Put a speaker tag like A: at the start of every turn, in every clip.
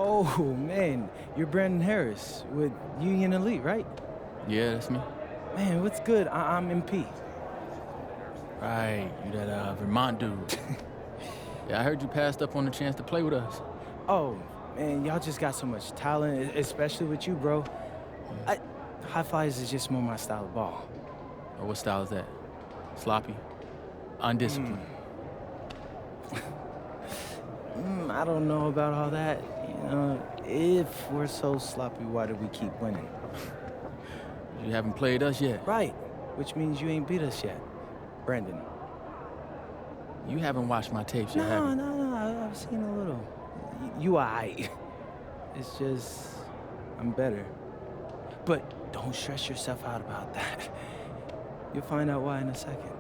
A: Oh, man, you're Brandon Harris with Union Elite, right?
B: Yeah, that's me.
A: Man, what's good? I'm MP.
B: Right, you that Vermont dude. Yeah, I heard you passed up on the chance to play with us.
A: Oh, man, y'all just got so much talent, especially with you, bro. I, High flyers is just more my style of ball.
B: Or what style is that? Sloppy? Undisciplined?
A: I don't know about all that. If we're so sloppy, why do we keep winning?
B: You haven't played us yet.
A: Right, which means you ain't beat us yet, Brandon.
B: You haven't watched my tapes yet, have you?
A: No, I've seen a little. You aight. It's just, I'm better. But don't stress yourself out about that. You'll find out why in a second.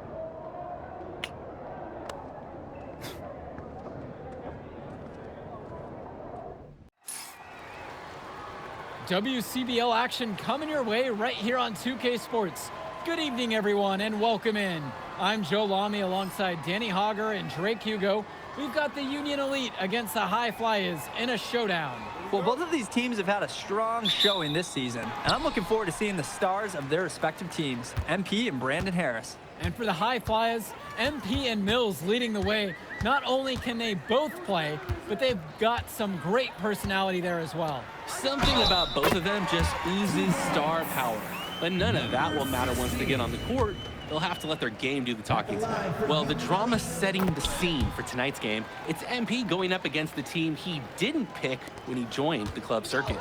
C: WCBL action coming your way right here on 2K Sports. Good evening, everyone, and welcome in. I'm Joe Lamy alongside Danny Hogger and Drake Hugo. We've got the Union Elite against the High Flyers in a showdown.
D: Well, both of these teams have had a strong showing this season, and I'm looking forward to seeing the stars of their respective teams, MP and Brandon Harris.
C: And for the High Flyers, MP and Mills leading the way. Not only can they both play, but they've got some great personality there as well.
E: Something about both of them just oozes star power. But none of that will matter once they get on the court. They'll have to let their game do the talking tonight. Well, the drama setting the scene for tonight's game, it's MP going up against the team he didn't pick when he joined the club circuit.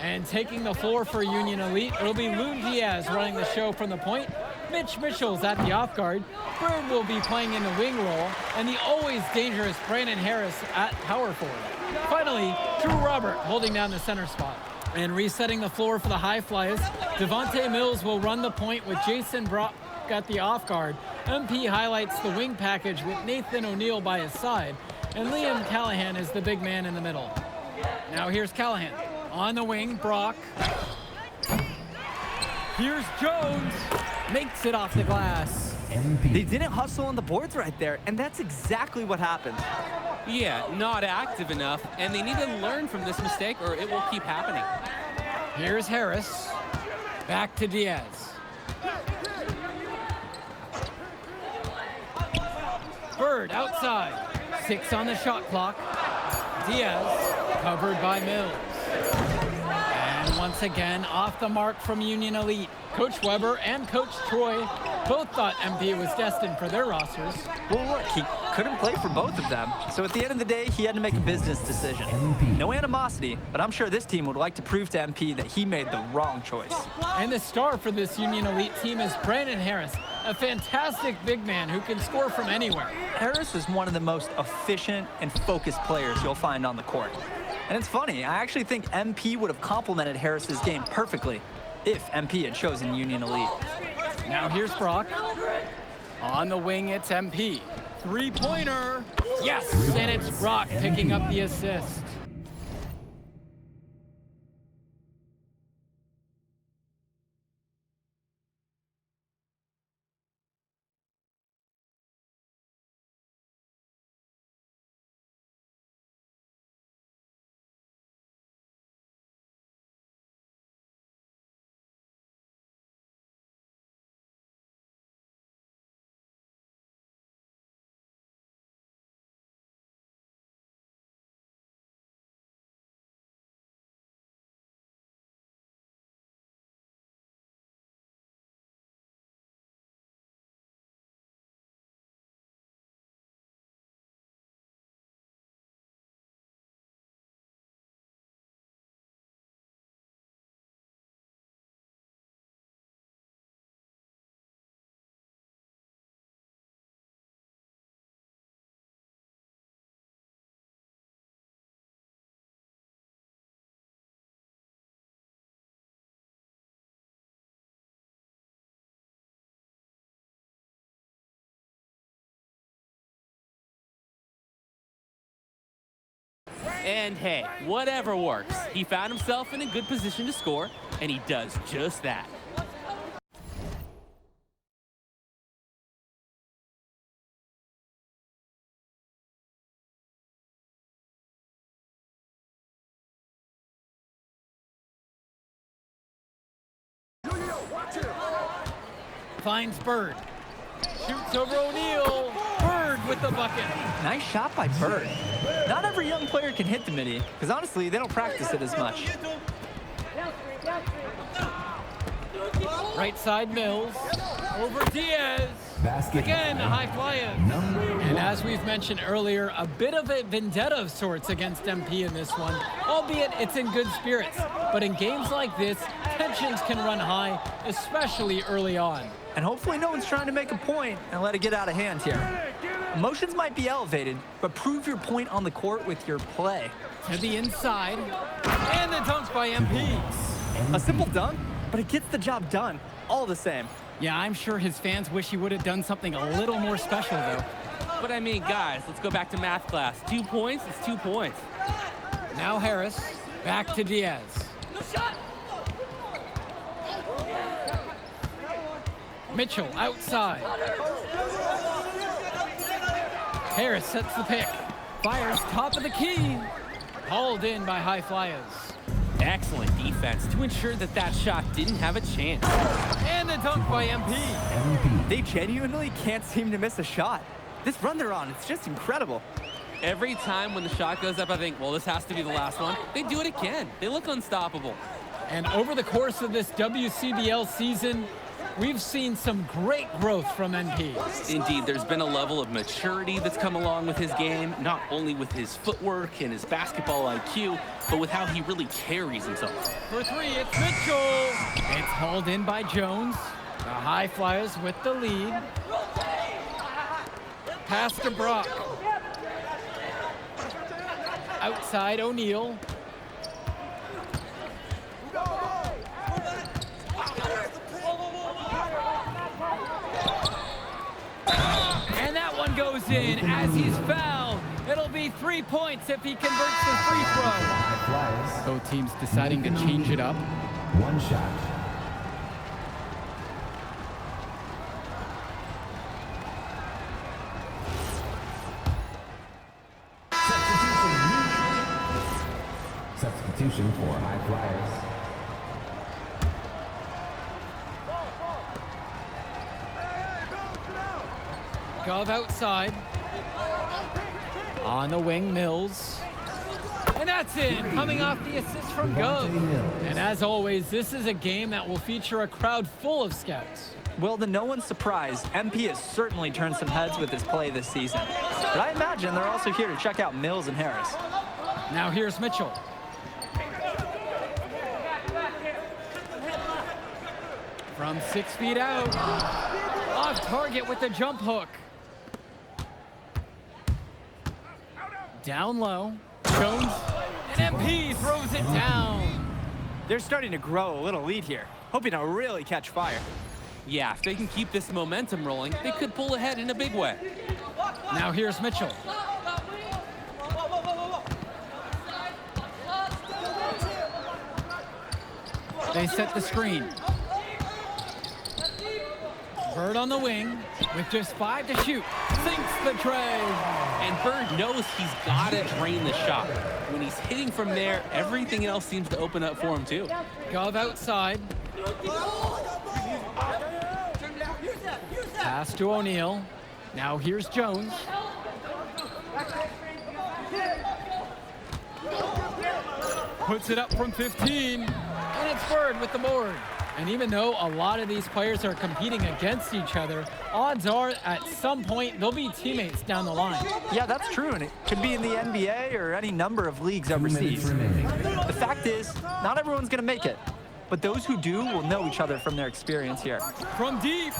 C: And taking the floor for Union Elite, it'll be Loon Diaz running the show from the point. Mitch Mitchell's at the off guard. Bird will be playing in the wing role, and the always dangerous Brandon Harris at power forward. Finally, Drew Robert holding down the center spot. And resetting the floor for the High Flyers, Devontae Mills will run the point with Jason Brock at the off guard. MP highlights the wing package with Nathan O'Neill by his side, and Liam Callahan is the big man in the middle. Now here's Callahan. On the wing, Brock. Here's Jones. Makes it off the glass.
D: They didn't hustle on the boards right there, and that's exactly what happened.
E: Yeah, not active enough, and they need to learn from this mistake or it will keep happening.
C: Here's Harris. Back to Diaz. Bird outside. 6 on the shot clock. Diaz covered by Mills. And once again, off the mark from Union Elite. Coach Weber and Coach Troy both thought MP was destined for their rosters.
D: Well, look, he couldn't play for both of them, so at the end of the day, he had to make a business decision. No animosity, but I'm sure this team would like to prove to MP that he made the wrong choice.
C: And the star for this Union Elite team is Brandon Harris, a fantastic big man who can score from anywhere.
D: Harris is one of the most efficient and focused players you'll find on the court. And it's funny, I actually think MP would have complemented Harris's game perfectly if MP had chosen Union Elite.
C: Now here's Brock. On the wing, it's MP. Three-pointer. Yes, and it's Brock picking up the assist.
E: And hey, whatever works. He found himself in a good position to score, and he does just that.
C: finds Bird. Shoots over O'Neal. Bird with the bucket.
D: Nice shot by Bird. Not every young player can hit the midi, because honestly, they don't practice it as much.
C: Right side Mills. Over Diaz. Again, high flyers. And as we've mentioned earlier, a bit of a vendetta of sorts against MP in this one, albeit it's in good spirits. But in games like this, tensions can run high, especially early on.
D: And hopefully no one's trying to make a point and let it get out of hand here. Emotions might be elevated, but prove your point on the court with your play.
C: To the inside, and the dunk by MP.
D: A simple dunk, but it gets the job done, all the same.
C: Yeah, I'm sure his fans wish he would have done something a little more special, though.
E: But I mean, guys, let's go back to math class. 2 points is 2 points.
C: Now Harris, back to Diaz. Mitchell outside. Harris sets the pick. Fires top of the key. Hauled in by high flyers.
E: Excellent defense to ensure that that shot didn't have a chance.
C: And the dunk by MP.
D: They genuinely can't seem to miss a shot. This run they're on, it's just incredible.
E: Every time when the shot goes up, I think, well, this has to be the last one. They do it again. They look unstoppable.
C: And over the course of this WCBL season, we've seen some great growth from MP.
E: Indeed, there's been a level of maturity that's come along with his game, not only with his footwork and his basketball IQ, but with how he really carries himself.
C: For three, it's Mitchell. It's hauled in by Jones. The high flyers with the lead. Pass to Brock. Outside O'Neal. And that one goes in as he's fouled. It'll be 3 points if he converts the free throw. Both teams deciding to change it up.
F: One shot. Substitution for high flyers.
C: Gov outside. On the wing, Mills. And that's in, coming off the assist from Gov. And as always, this is a game that will feature a crowd full of scouts.
D: Well, to no one's surprise, MP has certainly turned some heads with his play this season. But I imagine they're also here to check out Mills and Harris.
C: Now here's Mitchell. From 6 feet out. Off target with the jump hook. Down low. Jones. And MP throws it down.
D: They're starting to grow a little lead here, hoping to really catch fire.
E: Yeah, if they can keep this momentum rolling, they could pull ahead in a big way.
C: Now here's Mitchell. They set the screen. Bird on the wing with just 5 to shoot. Sinks the tray.
E: And Bird knows he's got to drain the shot. When he's hitting from there, everything else seems to open up for him too.
C: Gov outside. Pass to O'Neal. Now here's Jones. Puts it up from 15. And it's Bird with the board. And even though a lot of these players are competing against each other, odds are at some point they'll be teammates down the line.
D: Yeah, that's true, and it could be in the NBA or any number of leagues overseas. The fact is, not everyone's going to make it, but those who do will know each other from their experience here.
C: From deep.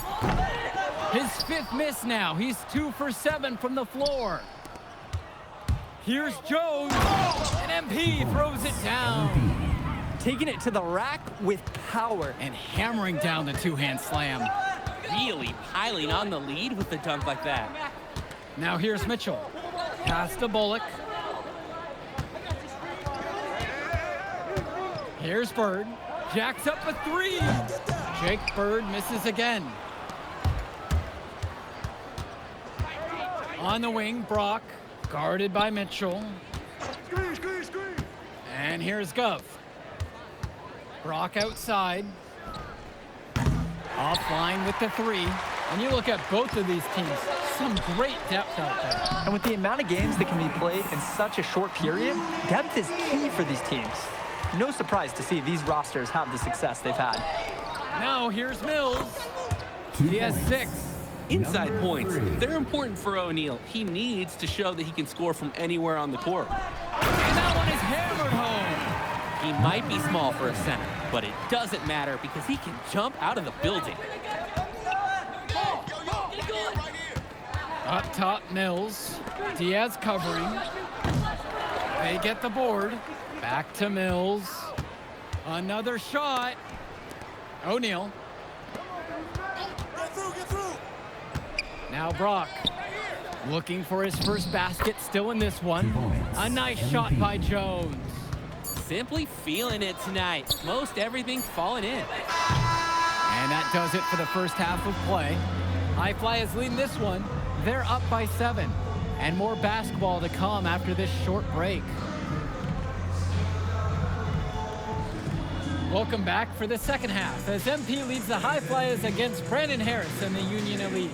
C: His 5th miss now. He's 2 for 7 from the floor. Here's Jones, and MP throws it down.
D: Taking it to the rack with power.
C: And hammering down the two-hand slam.
E: Really piling on the lead with the dunk like that.
C: Now here's Mitchell. Pass to Bullock. Here's Bird. Jacks up a 3. Jake Bird misses again. On the wing, Brock. Guarded by Mitchell. And here's Gov. Brock outside. Offline with the 3. And you look at both of these teams, some great depth out there.
D: And with the amount of games that can be played in such a short period, depth is key for these teams. No surprise to see these rosters have the success they've had.
C: Now here's Mills. He has 6.
E: Inside points, they're important for O'Neal. He needs to show that he can score from anywhere on the court.
C: And that one is hammered home.
E: He might be small for a center, but it doesn't matter because he can jump out of the building.
C: Up top, Mills. Diaz covering. They get the board. Back to Mills. Another shot. O'Neal. Now Brock. Looking for his first basket, still in this one. A nice shot by Jones.
E: Simply feeling it tonight. Most everything falling in.
C: And that does it for the first half of play. High Fly is leading this one. They're up by 7. And more basketball to come after this short break. Welcome back for the second half as MP leads the High Flyers against Brandon Harris and the Union Elite.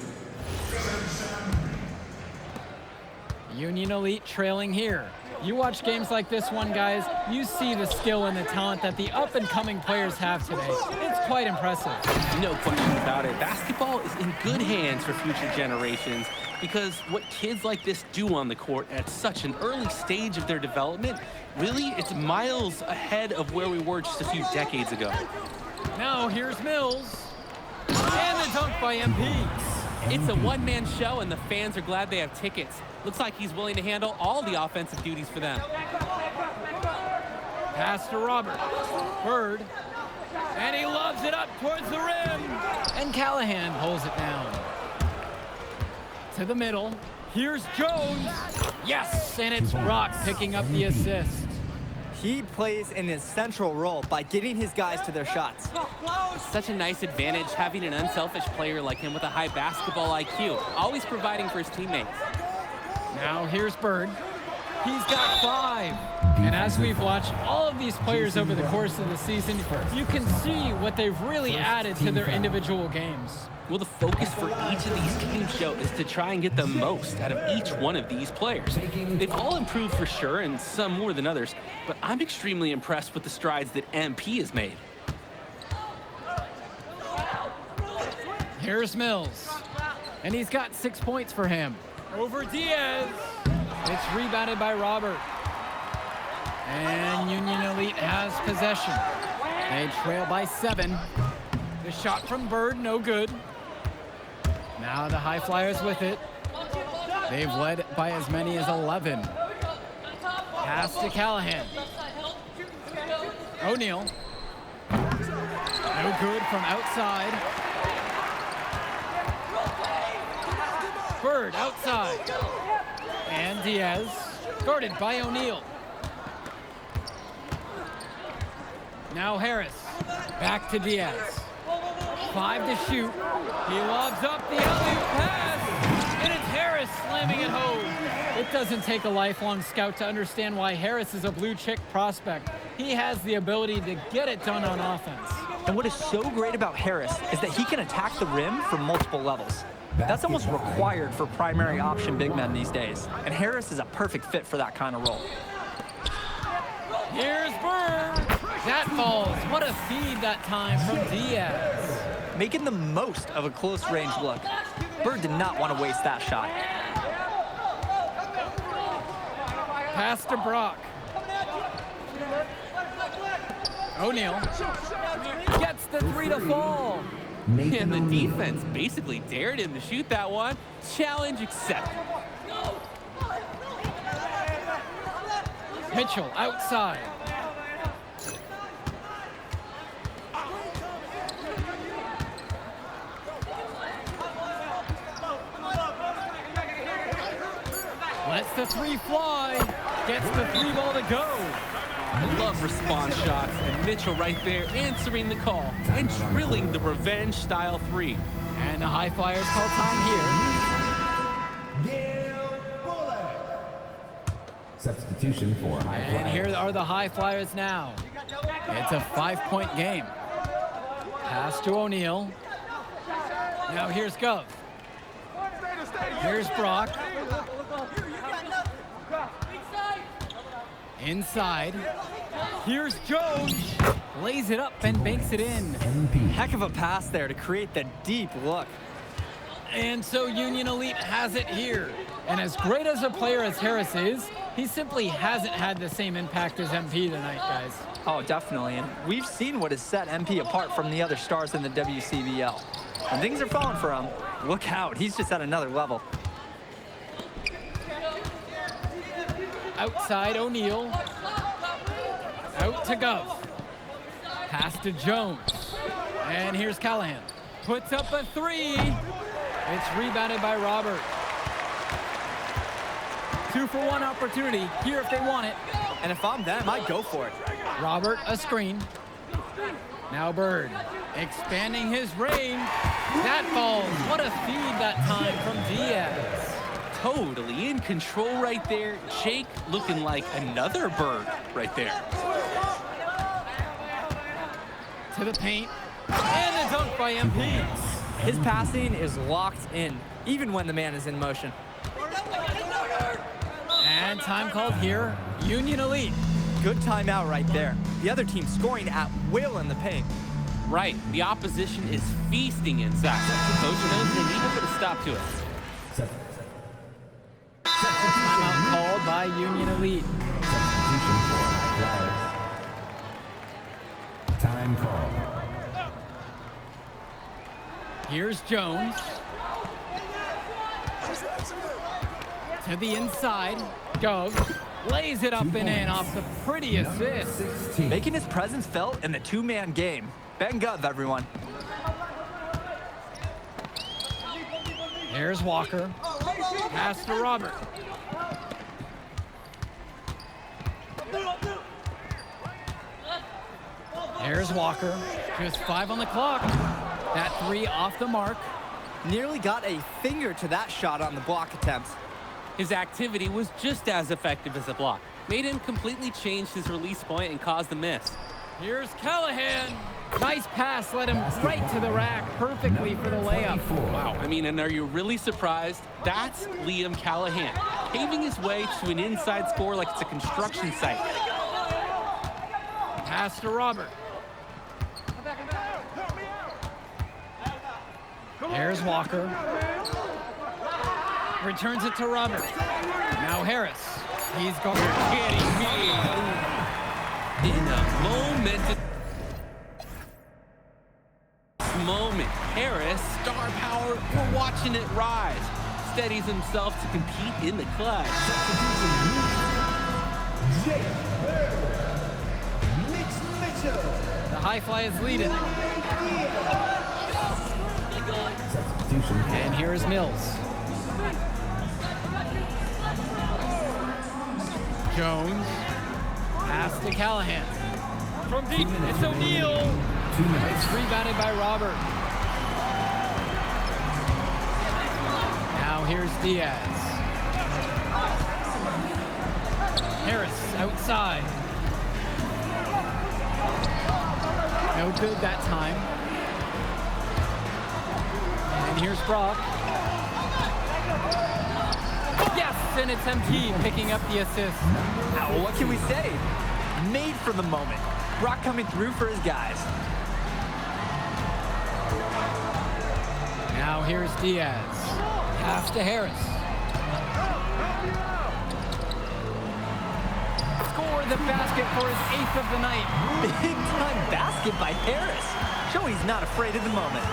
C: Union Elite trailing here. You watch games like this one, guys, you see the skill and the talent that the up-and-coming players have today. It's quite impressive.
E: No question about it. Basketball is in good hands for future generations because what kids like this do on the court at such an early stage of their development, really, it's miles ahead of where we were just a few decades ago.
C: Now here's Mills. And the dunk by MP.
E: It's a one-man show, and the fans are glad they have tickets. Looks like he's willing to handle all the offensive duties for them.
C: Pass to Robert. Bird. And he lobs it up towards the rim. And Callahan pulls it down. To the middle. Here's Jones. Yes, and it's Brock picking up the assist.
D: He plays an essential role by getting his guys to their shots.
E: Such a nice advantage having an unselfish player like him with a high basketball IQ, always providing for his teammates.
C: Now here's Bird. He's got 5. And as we've watched all of these players over the course of the season, you can see what they've really added to their individual games.
E: Well, the focus for each of these teams show is to try and get the most out of each one of these players. They've all improved for sure, and some more than others, but I'm extremely impressed with the strides that MP has made.
C: Here's Mills. And he's got 6 points for him. Over Diaz. It's rebounded by Robert. And Union Elite has possession. They trail by 7. The shot from Bird, no good. Now the High Flyers with it. They've led by as many as 11. Pass to Callahan. O'Neal. No good from outside. Bird outside. And Diaz, guarded by O'Neal. Now Harris, back to Diaz. 5 to shoot. He lobs up the alley-oop pass, and it's Harris slamming it home. It doesn't take a lifelong scout to understand why Harris is a blue-chip prospect. He has the ability to get it done on offense.
D: And what is so great about Harris is that he can attack the rim from multiple levels. That's almost required for primary option big men these days. And Harris is a perfect fit for that kind of role.
C: Here's Bird. That falls. What a feed that time from Diaz.
D: Making the most of a close range look. Bird did not want to waste that shot.
C: Pass to Brock. O'Neal gets the 3 to fall.
E: And the defense basically dared him to shoot that one. Challenge accepted.
C: Mitchell outside. Lets the 3 fly. Gets the 3 ball to go.
E: Love response shots, and Mitchell right there answering the call and drilling the revenge style 3.
C: And the High Flyers call time here.
F: Substitution for High Flyers.
C: And here are the High Flyers now. It's a 5-point game. Pass to O'Neal. Now here's Gov. Here's Brock. Inside. Here's Jones. Lays it up and banks it in.
D: Heck of a pass there to create the deep look.
C: And so Union Elite has it here. And as great as a player as Harris is, he simply hasn't had the same impact as MP tonight, guys.
D: Oh, definitely. And we've seen what has set MP apart from the other stars in the WCBL. When things are falling for him, look out. He's just at another level.
C: Outside O'Neal. Out to Gov. Pass to Jones. And here's Callahan. Puts up a three. It's rebounded by Robert. 2-for-1 opportunity here if they want it.
D: And if I'm them, I'd go for it.
C: Robert, a screen. Now Bird, expanding his range. That falls. What a feed that time from Diaz.
E: Totally in control right there. Jake looking like another Bird right there.
C: To the paint. And a dunk by MP.
D: His passing is locked in, even when the man is in motion.
C: And time called here. Union Elite.
D: Good timeout right there. The other team scoring at will in the paint.
E: Right, the opposition is feasting inside. The coach knows they need to put a stop to it.
C: Timeout called by Union Elite.
F: Substitution for High Flyers. Time call.
C: Here's Jones. To the inside. Gov lays it up and in off the pretty assist.
F: 16.
D: Making his presence felt in the two-man game. Ben Gov, everyone.
C: Here's Walker. Pass to Robert. Here's Walker. Just 5 on the clock. That 3 off the mark.
D: Nearly got a finger to that shot on the block attempt.
E: His activity was just as effective as a block. Made him completely change his release point and caused the miss.
C: Here's Callahan. Nice pass, led him right to the rack perfectly for the layup.
E: Wow, I mean, and are you really surprised? That's Liam Callahan, paving his way to an inside score like it's a construction site.
C: Pass to Robert. Here's Walker. Returns it to Robert. Now Harris. He's going.
E: You're kidding me. In a moment, Harris, star power, we're watching it rise. Steadies himself to compete in the clutch.
C: The High Fly is leading.
F: Substitution for
C: And here is Mills. Jones. Pass to Callahan. From deep, it's O'Neal.
F: 2 minutes.
C: It's rebounded by Robert. Now here's Diaz. Harris outside. No good that time. And here's Brock. Yes, and it's MT picking up the assist.
D: Now, what can we say? Made for the moment. Brock coming through for his guys.
C: Now here's Diaz. Pass to Harris. Score the basket for his 8th of the night.
D: Big time basket by Harris. Showing he's not afraid of the moment.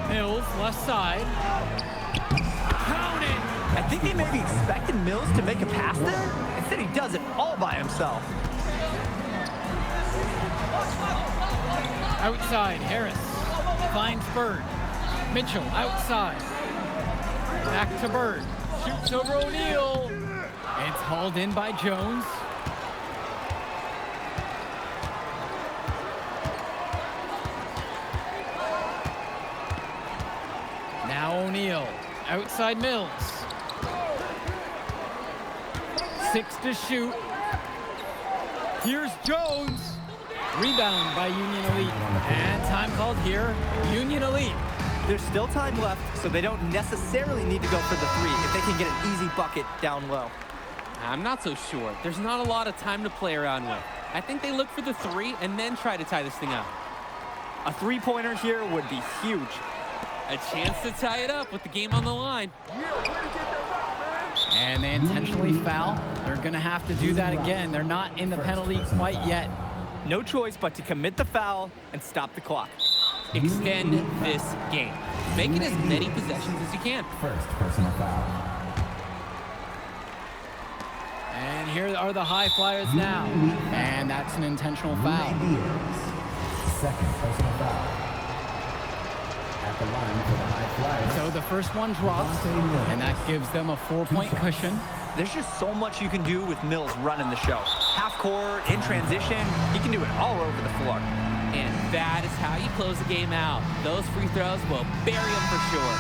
C: Mills, left side. Count it!
D: I think they may be expecting Mills to make a pass there. Instead, he does it all by himself.
C: Outside, Harris. Finds Bird. Mitchell, outside. Back to Bird. Shoots over O'Neal. It's hauled in by Jones. Now O'Neal. Outside Mills. 6 to shoot. Here's Jones. Rebound by Union Elite. And time called here, Union Elite.
D: There's still time left, so they don't necessarily need to go for the three if they can get an easy bucket down low.
E: I'm not so sure. There's not a lot of time to play around with. I think they look for the three and then try to tie this thing up.
D: A three-pointer here would be huge.
E: A chance to tie it up with the game on the line.
C: And they intentionally foul. They're going to have to do that again. They're not in the penalty quite yet.
D: No choice but to commit the foul and stop the clock.
E: Extend this game. Make it as many possessions as you can.
F: First personal foul.
C: And here are the high flyers now. And that's an intentional foul.
F: Second personal foul. At the line for the high flyers.
C: So the first one drops, and that gives them a 4-point cushion.
D: There's just so much you can do with Mills running the show. Half court, in transition, he can do it all over the floor.
E: And that is how you close the game out. Those free throws will bury them for sure.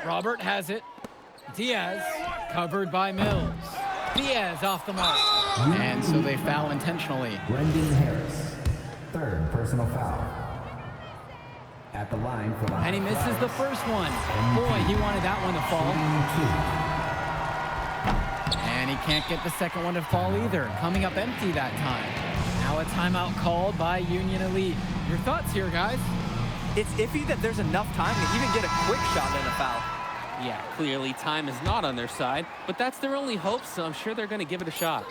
C: Robert has it. Diaz covered by Mills. Diaz off the mark. And so they foul intentionally.
F: Brendan Harris. Third personal foul. At the line for the
C: And he misses the first one. Boy, he wanted that one to fall. And he can't get the second one to fall either. Coming up empty that time. Now a timeout called by Union Elite. Your thoughts here, guys?
D: It's iffy that there's enough time to even get a quick shot in a foul.
E: Yeah, clearly time is not on their side, but that's their only hope, so I'm sure they're going to give it a shot.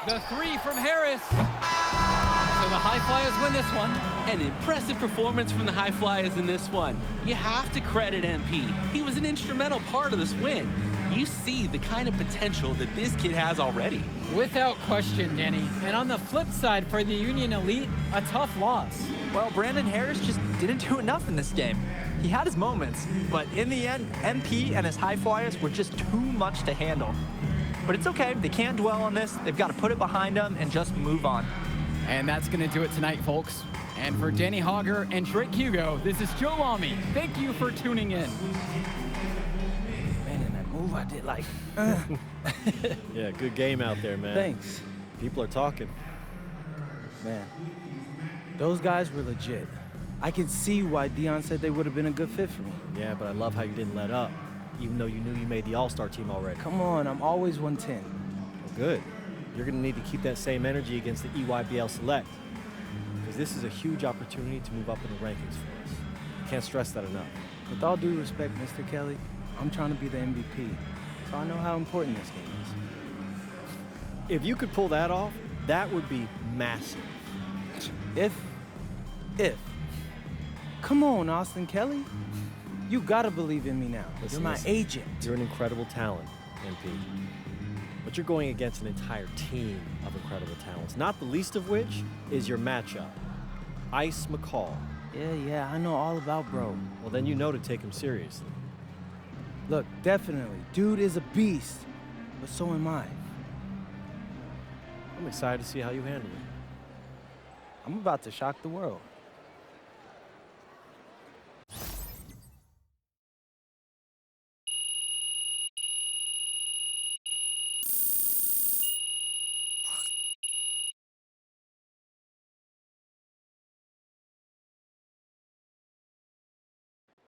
C: The three from Harris. So the High Flyers win this one.
E: An impressive performance from the High Flyers in this one. You have to credit MP. He was an instrumental part of this win. You see the kind of potential that this kid has already.
C: Without question, Danny. And on the flip side for the Union Elite, a tough loss.
D: Well, Brandon Harris just didn't do enough in this game. He had his moments, but in the end, MP and his High Flyers were just too much to handle. But it's okay. They can't dwell on this. They've got to put it behind them and just move on.
C: And that's going to do it tonight, folks. And for Danny Hogger and Drake Hugo, this is Joe Lamy. Thank you for tuning in.
A: Man, in that move I did like,
G: Yeah, good game out there, man.
A: Thanks.
G: People are talking.
A: Man, those guys were legit. I can see why Dion said they would have been a good fit for me.
G: Yeah, but I love how you didn't let up, even though you knew you made the All-Star team already.
A: Come on, I'm always 110.
G: Well, good. You're going to need to keep that same energy against the EYBL Select, because this is a huge opportunity to move up in the rankings for us. Can't stress that enough.
A: With all due respect, Mr. Kelly, I'm trying to be the MVP, so I know how important this game is.
G: If you could pull that off, that would be massive.
A: If. Come on, Austin Kelly. You gotta believe in me now. You're my agent.
G: You're an incredible talent, MP. But you're going against an entire team of incredible talents, not the least of which is your matchup, Ice McCall.
A: Yeah, I know all about bro.
G: Well, then you know to take him seriously.
A: Look, definitely, dude is a beast, but so am I.
G: I'm excited to see how you handle it.
A: I'm about to shock the world.